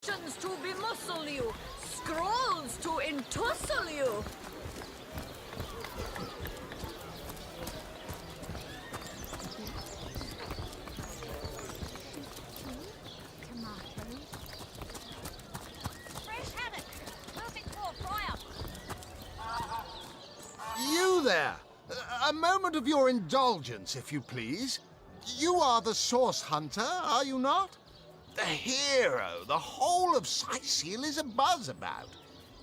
To bemuscle you, scrolls to entussle you. Fresh haddock, perfect for a fry-up. You there! A moment of your indulgence, if you please. You are the source hunter, are you not? The hero the whole of Cyseal is abuzz about.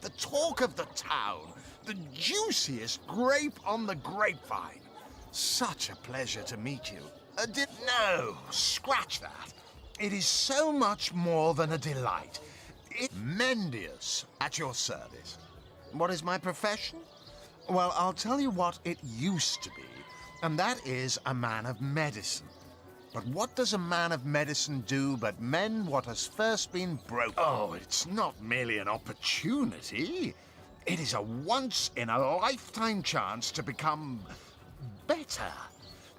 The talk of the town. The juiciest grape on the grapevine. Such a pleasure to meet you. No, scratch that. It is so much more than a delight. Mendius, at your service. What is my profession? Well, I'll tell you what it used to be, and that is a man of medicine. But what does a man of medicine do but mend what has first been broken? Oh, it's not merely an opportunity. It is a once-in-a-lifetime chance to become better.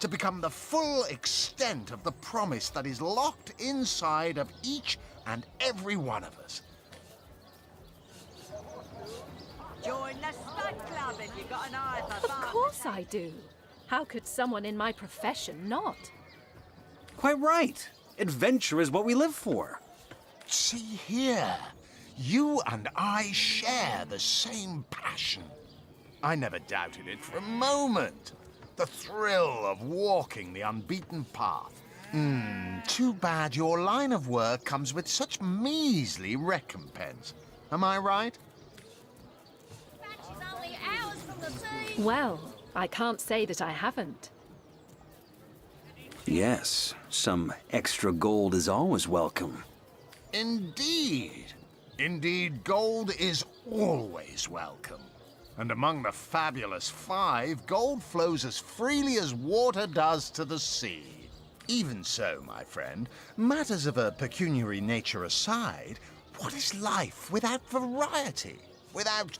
To become the full extent of the promise that is locked inside of each and every one of us. Join the stud club if you got an eye for fun. Of course I do. How could someone in my profession not? Quite right. Adventure is what we live for. See here. You and I share the same passion. I never doubted it for a moment. The thrill of walking the unbeaten path. Too bad your line of work comes with such measly recompense. Am I right? Batch is only hours from the sea. Well, I can't say that I haven't. Yes, some extra gold is always welcome. Indeed. Indeed, gold is always welcome. And among the fabulous five, gold flows as freely as water does to the sea. Even so, my friend, matters of a pecuniary nature aside, what is life without variety? Without...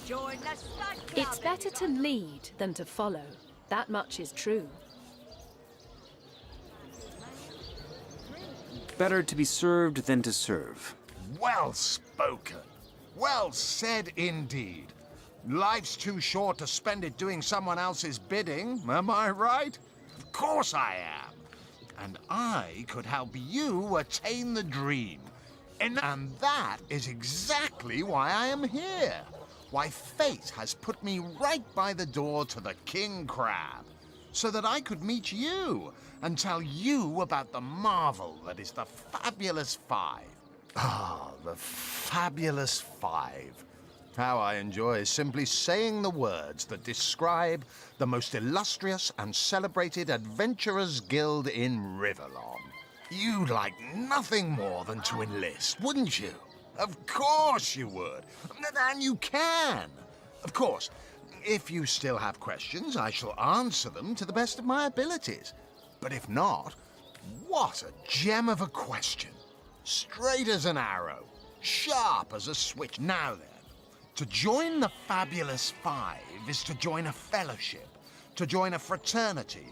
Join the stud club. It's better to lead than to follow. That much is true. Better to be served than to serve. Well spoken. Well said indeed. Life's too short to spend it doing someone else's bidding, am I right? Of course I am. And I could help you attain the dream. And that is exactly why I am here. Why fate has put me right by the door to the King Crab. So that I could meet you and tell you about the marvel that is the Fabulous Five. Ah, the Fabulous Five. How I enjoy simply saying the words that describe the most illustrious and celebrated adventurers' guild in Riverlon. You'd like nothing more than to enlist, wouldn't you? Of course you would. And you can. Of course, if you still have questions, I shall answer them to the best of my abilities. But if not, what a gem of a question. Straight as an arrow, sharp as a switch. Now then, to join the Fabulous Five is to join a fellowship, to join a fraternity.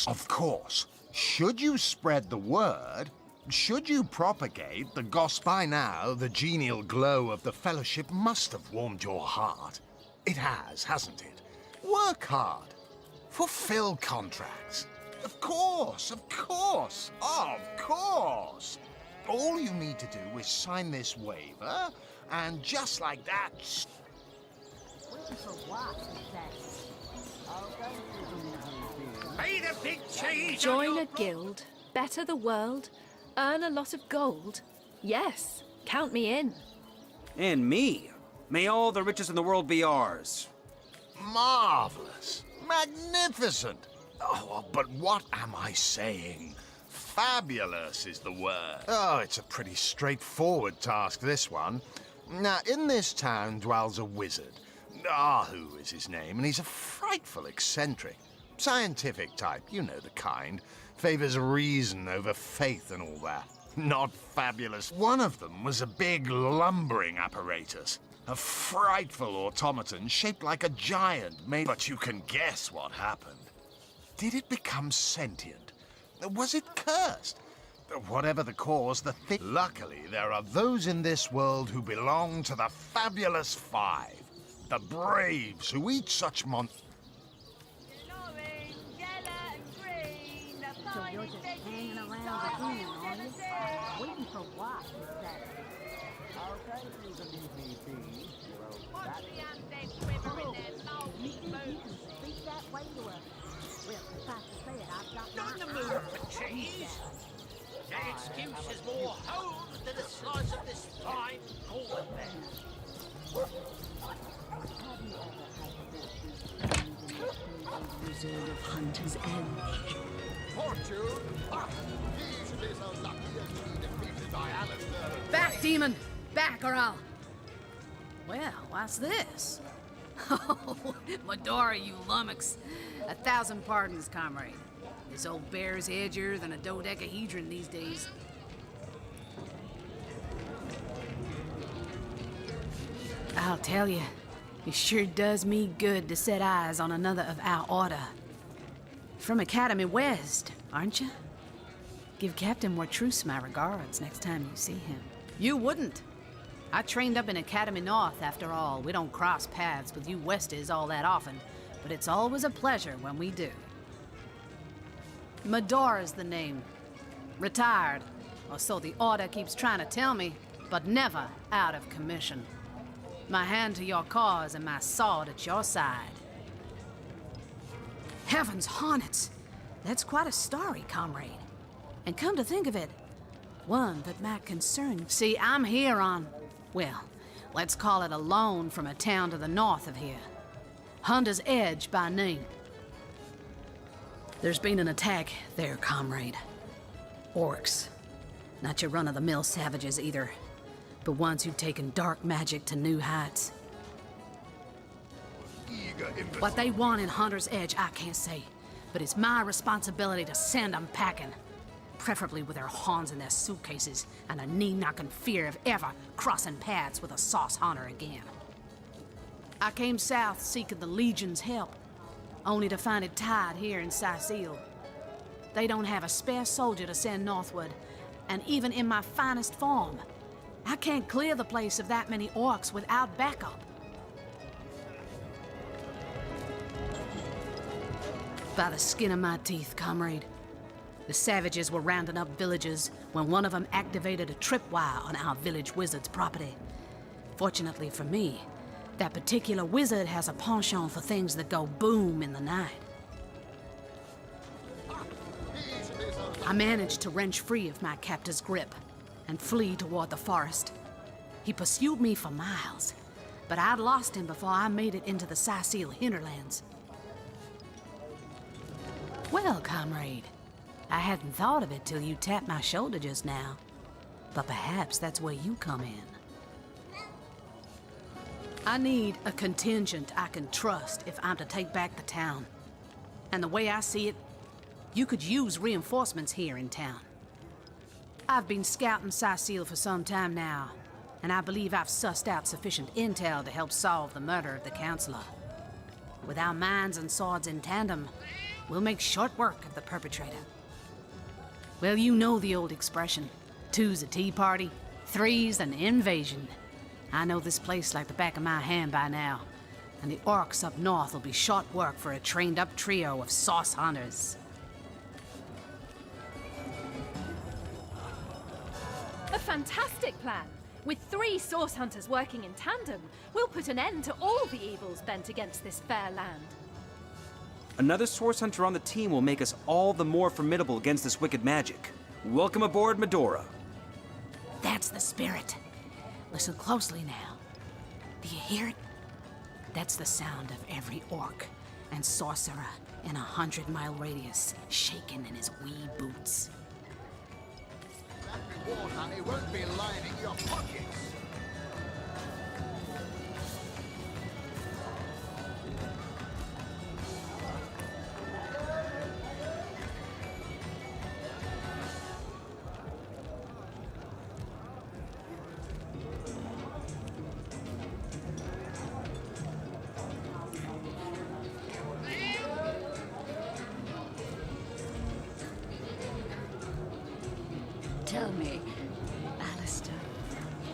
Of course, should you spread the word, should you propagate the gospel, by now the genial glow of the fellowship must have warmed your heart. It has, hasn't it? Work hard. Fulfill contracts. Of course, of course, of course. All you need to do is sign this waiver, and just like that... Made a big change. Join a guild, better the world, earn a lot of gold. Yes, count me in. And me. May all the riches in the world be ours. Marvelous. Magnificent. Oh, but what am I saying? Fabulous is the word. Oh, it's a pretty straightforward task, this one. Now, in this town dwells a wizard. Ahu is his name, and he's a frightful eccentric. Scientific type, you know the kind. Favors reason over faith and all that. Not fabulous. One of them was a big lumbering apparatus. A frightful automaton shaped like a giant made... But you can guess what happened. Did it become sentient? Was it cursed? Whatever the cause, Luckily, there are those in this world who belong to the fabulous five. The braves who eat such Orange, yellow, and green. The So you're just hanging around again, are you? Waiting for what exactly? Watch the undead quiver in their moldy You can boots. speak that way to us. Well, suffice to say it, I've got Not in the mood for cheese. That excuse is more home than a slice of this fine golden man. Reserve of Hunter's Edge. fortune. He's been so lucky as to be defeated by Alistair. Back, demon! Back, or I'll... Well, what's this? Oh, Madora, you lummox. 1,000 pardons, comrade. This old bear's edgier than a dodecahedron these days. I'll tell you, it sure does me good to set eyes on another of our order. From Academy West, aren't you? Give Captain Wartruce my regards next time you see him. You wouldn't. I trained up in Academy North, after all. We don't cross paths with you Westies all that often, but it's always a pleasure when we do. Madora's the name. Retired, or so the Order keeps trying to tell me, but never out of commission. My hand to your cause and my sword at your side. Heavens hornets! That's quite a story, comrade. And come to think of it, one that might concern you. See, I'm here on, well, let's call it a loan from a town to the north of here. Hunter's Edge by name. There's been an attack there, comrade. Orcs. Not your run-of-the-mill savages either, but ones who've taken dark magic to new heights. What they want in Hunter's Edge, I can't say, but it's my responsibility to send them packing. Preferably with their horns in their suitcases and a knee-knocking fear of ever crossing paths with a sauce hunter again. I came south seeking the Legion's help, only to find it tied here in Cyseal. They don't have a spare soldier to send northward, and even in my finest form, I can't clear the place of that many orcs without backup. By the skin of my teeth, comrade. The savages were rounding up villagers when one of them activated a tripwire on our village wizard's property. Fortunately for me, that particular wizard has a penchant for things that go boom in the night. I managed to wrench free of my captor's grip and flee toward the forest. He pursued me for miles, but I'd lost him before I made it into the Cyseal hinterlands. Well, comrade, I hadn't thought of it till you tapped my shoulder just now, but perhaps that's where you come in. I need a contingent I can trust if I'm to take back the town. And the way I see it, you could use reinforcements here in town. I've been scouting Cyseal for some time now, and I believe I've sussed out sufficient intel to help solve the murder of the Counselor. With our minds and swords in tandem, we'll make short work of the perpetrator. Well, you know the old expression. 2's a tea party, 3's an invasion. I know this place like the back of my hand by now, and the orcs up north will be short work for a trained-up trio of sauce hunters. A fantastic plan! With 3 source hunters working in tandem, we'll put an end to all the evils bent against this fair land. Another source hunter on the team will make us all the more formidable against this wicked magic. Welcome aboard, Madora. That's the spirit. Listen closely now. Do you hear it? That's the sound of every orc and sorcerer in a 100-mile radius shaking in his wee boots. That reward money won't be lining your pockets. Tell me, Alistair,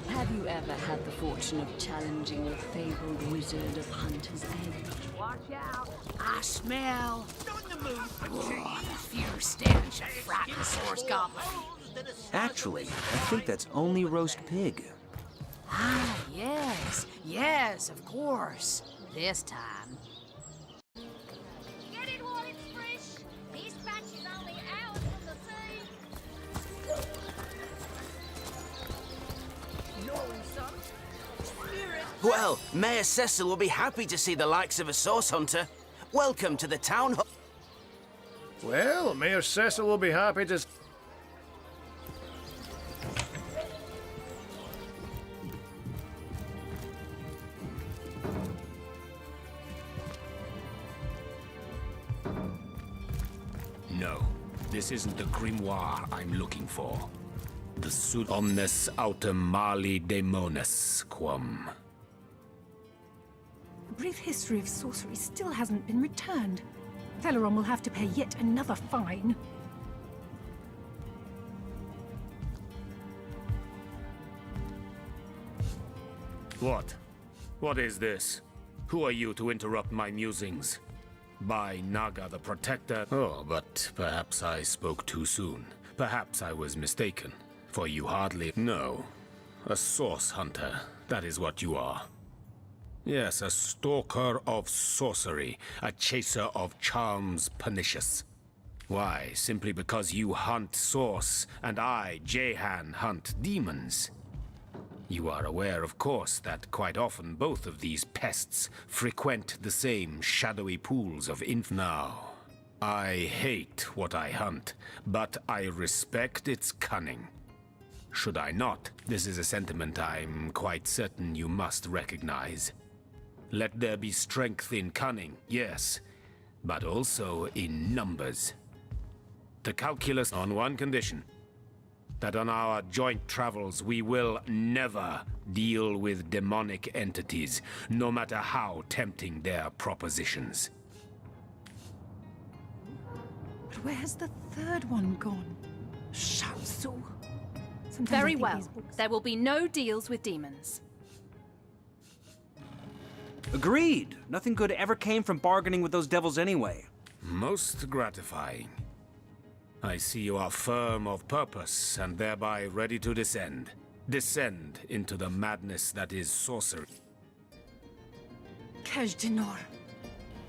have you ever had the fortune of challenging the fabled wizard of Hunter's Edge? Watch out! I smell On the move for the fierce stench of Fractosaurus goblin. Actually, I think that's only roast pig. Ah, yes. Yes, of course. This time. Get it while it's fresh. This batch is only hours from the sea. Knowing some spirit. Well, Mayor Cecil will be happy to see the likes of a source hunter. Welcome to the town hall. Well, Mayor Cecil will be happy to... No, this isn't the grimoire I'm looking for. The sud omnes autem mali daemonis quam. The brief history of sorcery still hasn't been returned. Celeron will have to pay yet another fine. What? What is this? Who are you to interrupt my musings? By Naga the Protector. Oh, but perhaps I spoke too soon. Perhaps I was mistaken. For you hardly... No. A source hunter. That is what you are. Yes, a stalker of sorcery. A chaser of charms pernicious. Why, simply because you hunt source, and I, Jehan, hunt demons. You are aware, of course, that quite often both of these pests frequent the same shadowy pools of Now, I hate what I hunt, but I respect its cunning. Should I not? This is a sentiment I'm quite certain you must recognize. Let there be strength in cunning, yes, but also in numbers. The calculus on one condition. That on our joint travels we will never deal with demonic entities, no matter how tempting their propositions. But where has the third one gone? Shansu. Very well. There will be no deals with demons. Agreed. Nothing good ever came from bargaining with those devils anyway. Most gratifying. I see you are firm of purpose and thereby ready to descend. Descend into the madness that is sorcery. Kajdinar.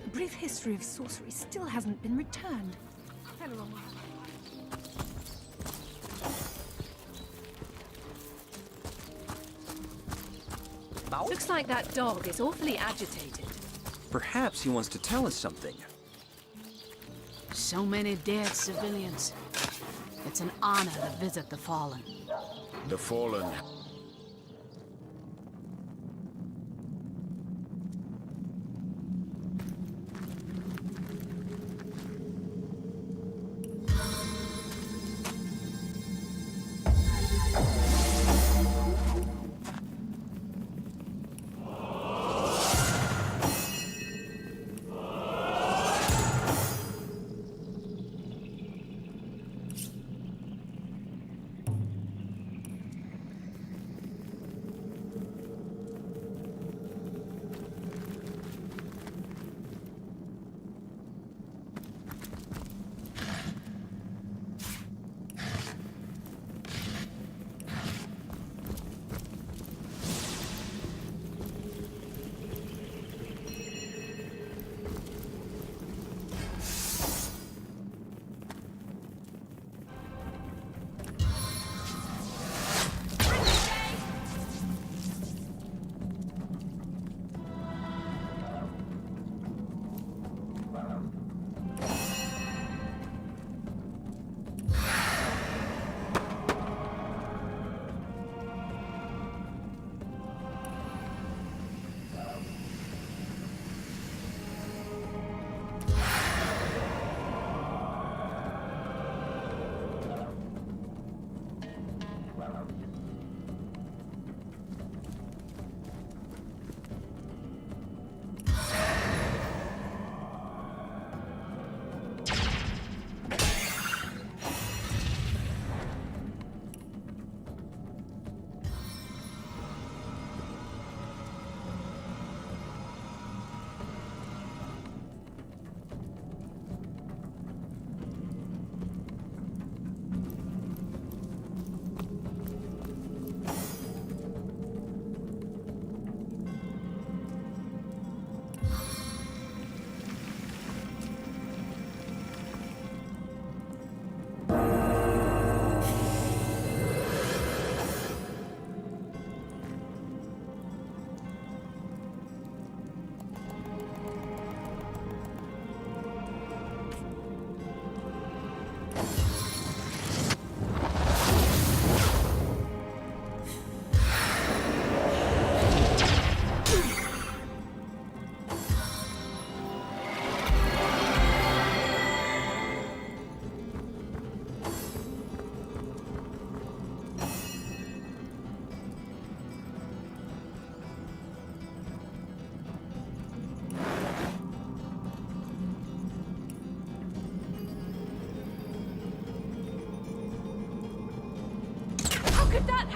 The brief history of sorcery still hasn't been returned. Celeron will have Looks like that dog is awfully agitated. Perhaps he wants to tell us something. So many dead civilians. It's an honor to visit the fallen. The fallen.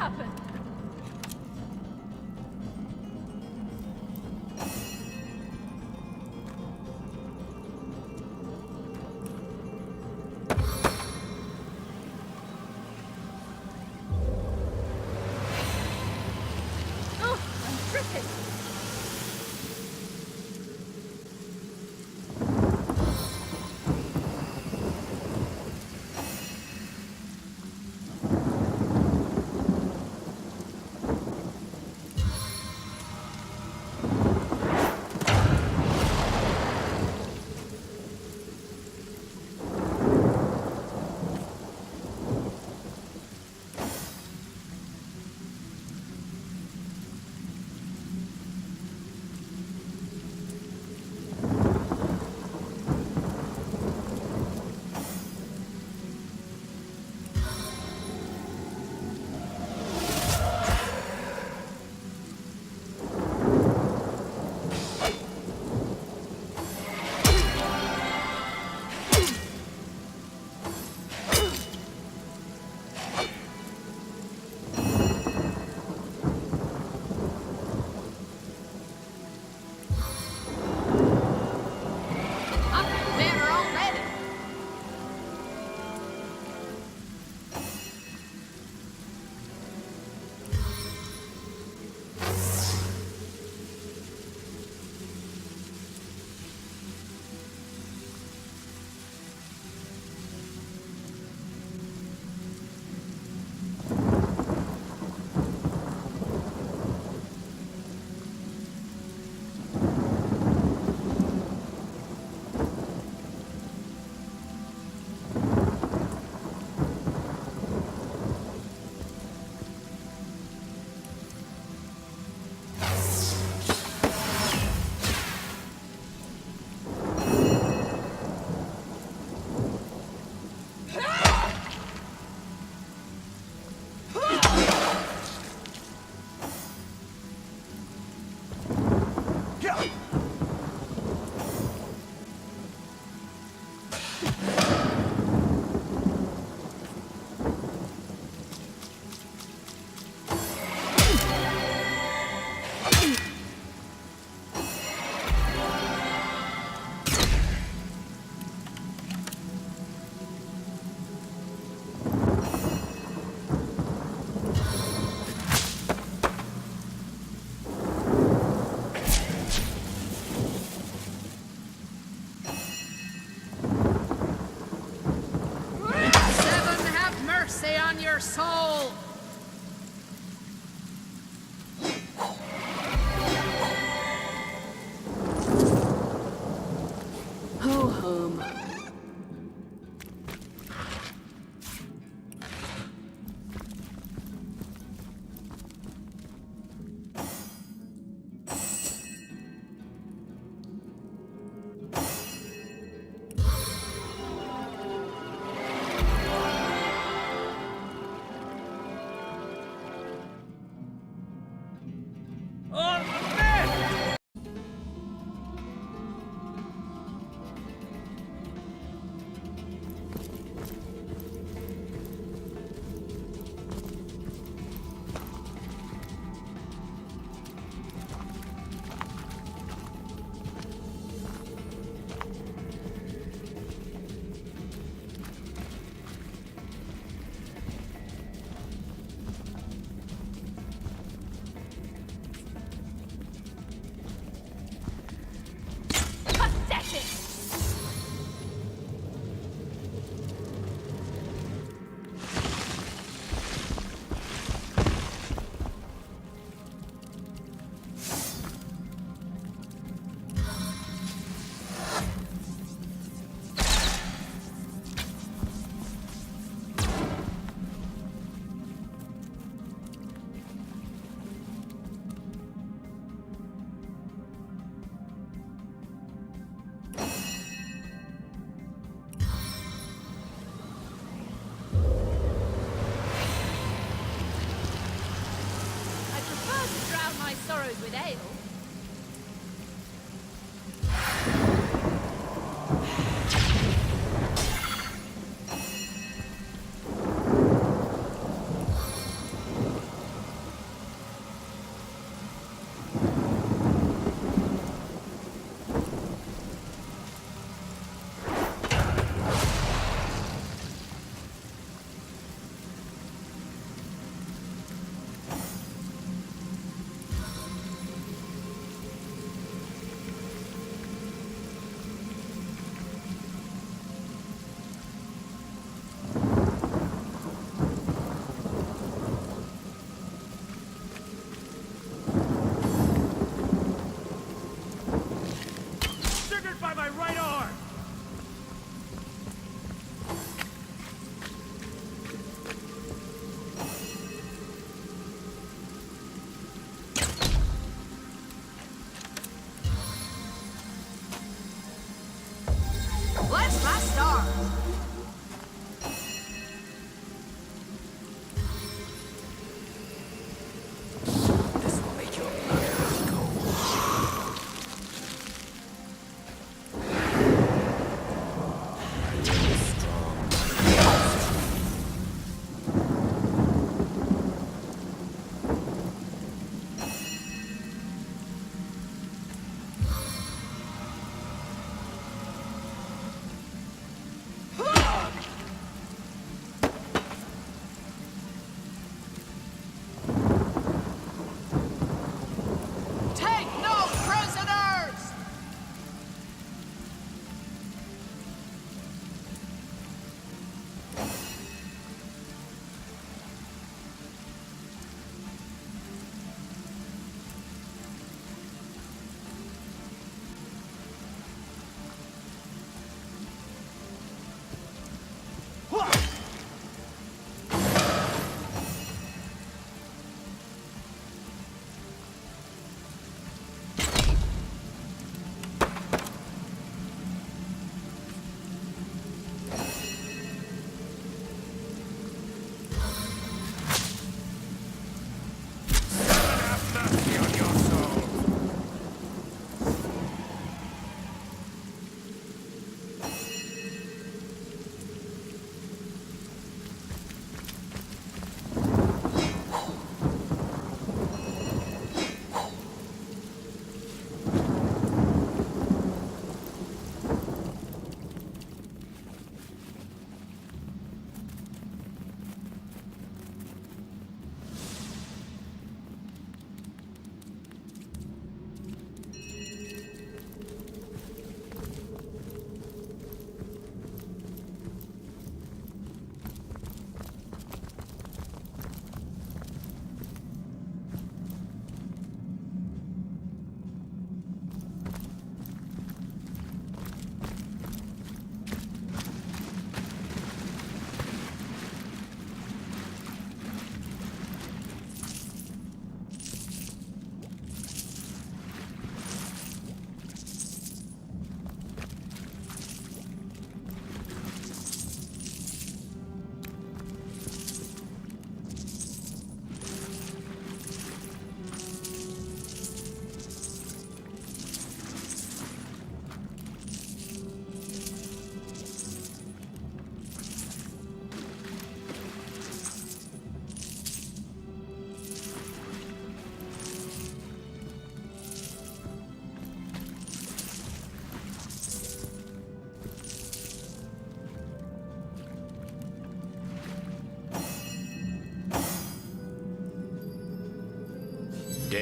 happen? Oh, I'm tripping. soul! Ho hum. Sorrows with ale.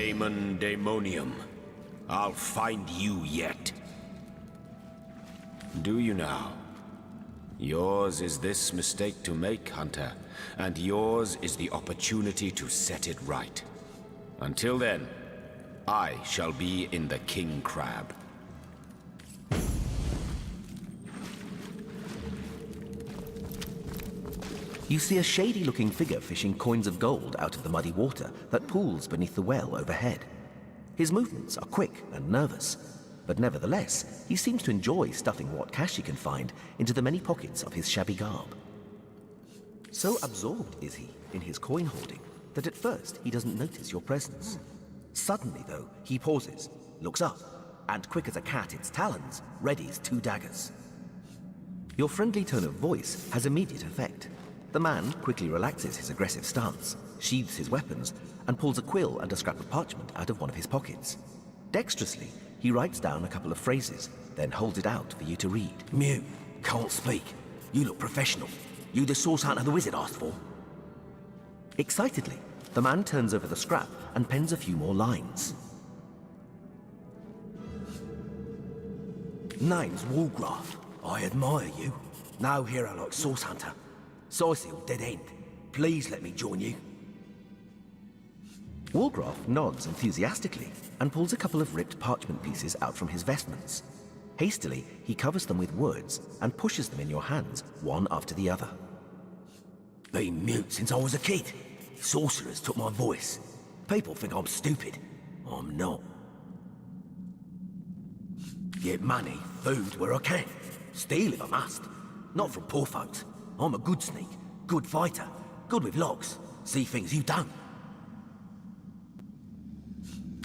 Daemon Daemonium. I'll find you yet. Do you now? Yours is this mistake to make, Hunter, and yours is the opportunity to set it right. Until then, I shall be in the King Crab. You see a shady-looking figure fishing coins of gold out of the muddy water that pools beneath the well overhead. His movements are quick and nervous, but nevertheless, he seems to enjoy stuffing what cash he can find into the many pockets of his shabby garb. So absorbed is he in his coin hoarding that at first he doesn't notice your presence. Suddenly, though, he pauses, looks up, and quick as a cat in its talons, readies 2 daggers. Your friendly tone of voice has immediate effect. The man quickly relaxes his aggressive stance, sheathes his weapons, and pulls a quill and a scrap of parchment out of one of his pockets. Dexterously, he writes down a couple of phrases, then holds it out for you to read. Mute. Can't speak. You look professional. You the source hunter the wizard asked for? Excitedly, the man turns over the scrap and pens a few more lines. Name's Wolfgraff. I admire you. No hero like source hunter. Cyseal, dead end. Please let me join you. Wolfgraff nods enthusiastically and pulls a couple of ripped parchment pieces out from his vestments. Hastily, he covers them with words and pushes them in your hands, one after the other. Been mute since I was a kid. Sorcerers took my voice. People think I'm stupid. I'm not. Get money, food where I can. Steal if I must. Not from poor folks. I'm a good sneak, good fighter, good with locks. See things you don't.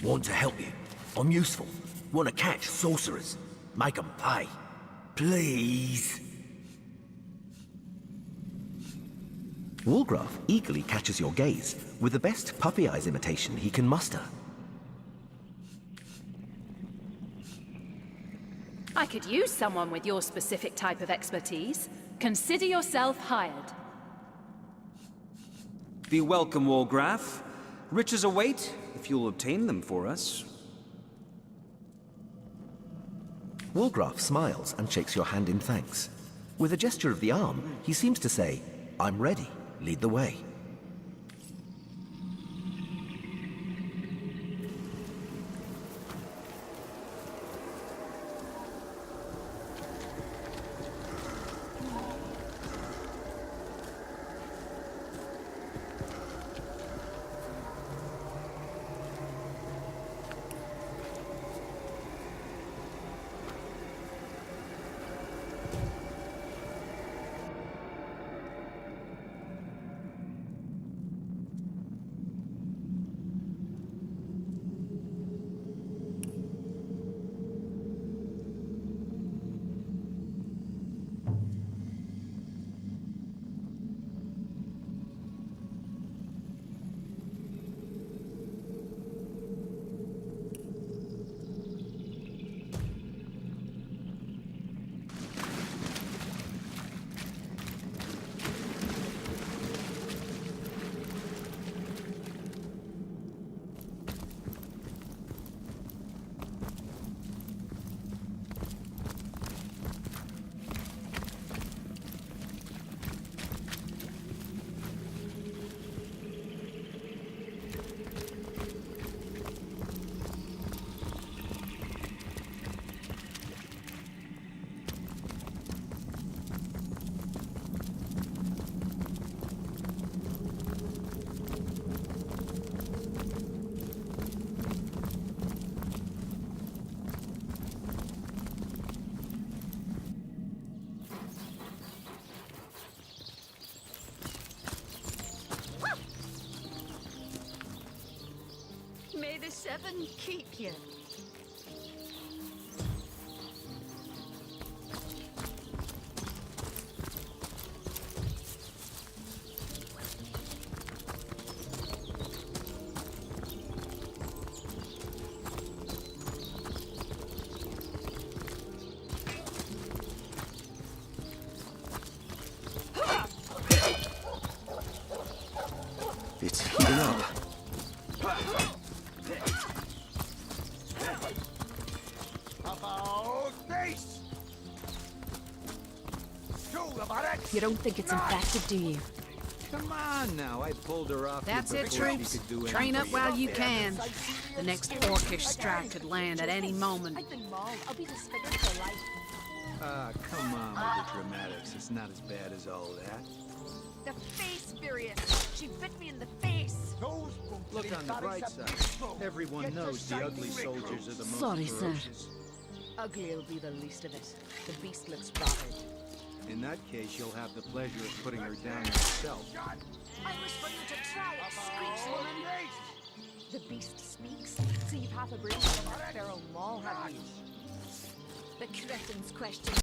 Want to help you. I'm useful. Want to catch sorcerers. Make them pay. Please. Wolfgraff eagerly catches your gaze with the best puppy eyes imitation he can muster. I could use someone with your specific type of expertise. Consider yourself hired. Be welcome, Wolfgraff. Riches await, if you'll obtain them for us. Wolfgraff smiles and shakes your hand in thanks. With a gesture of the arm, he seems to say, "I'm ready. Lead the way." May the 7 keep you. It's heating up. You don't think it's infected, do you? Come on now, I pulled her off. That's it, before she troops. could do Train up anything. while you can. The next orcish strike could land at any moment. I've been mauled. I'll be disfigured for life. Ah, come on with the dramatics. It's not as bad as all that. The face furious. She bit me in the face. Look on the bright side. Everyone knows the ugly soldiers are the most Sorry, sir. ferocious. Ugly'll be the least of it. The beast looks bothered. In that case, you'll have the pleasure of putting her down yourself. I wish for you to try it, screech woman. The beast speaks, so you've half a brain on that feral maul, have you? The cretin's questions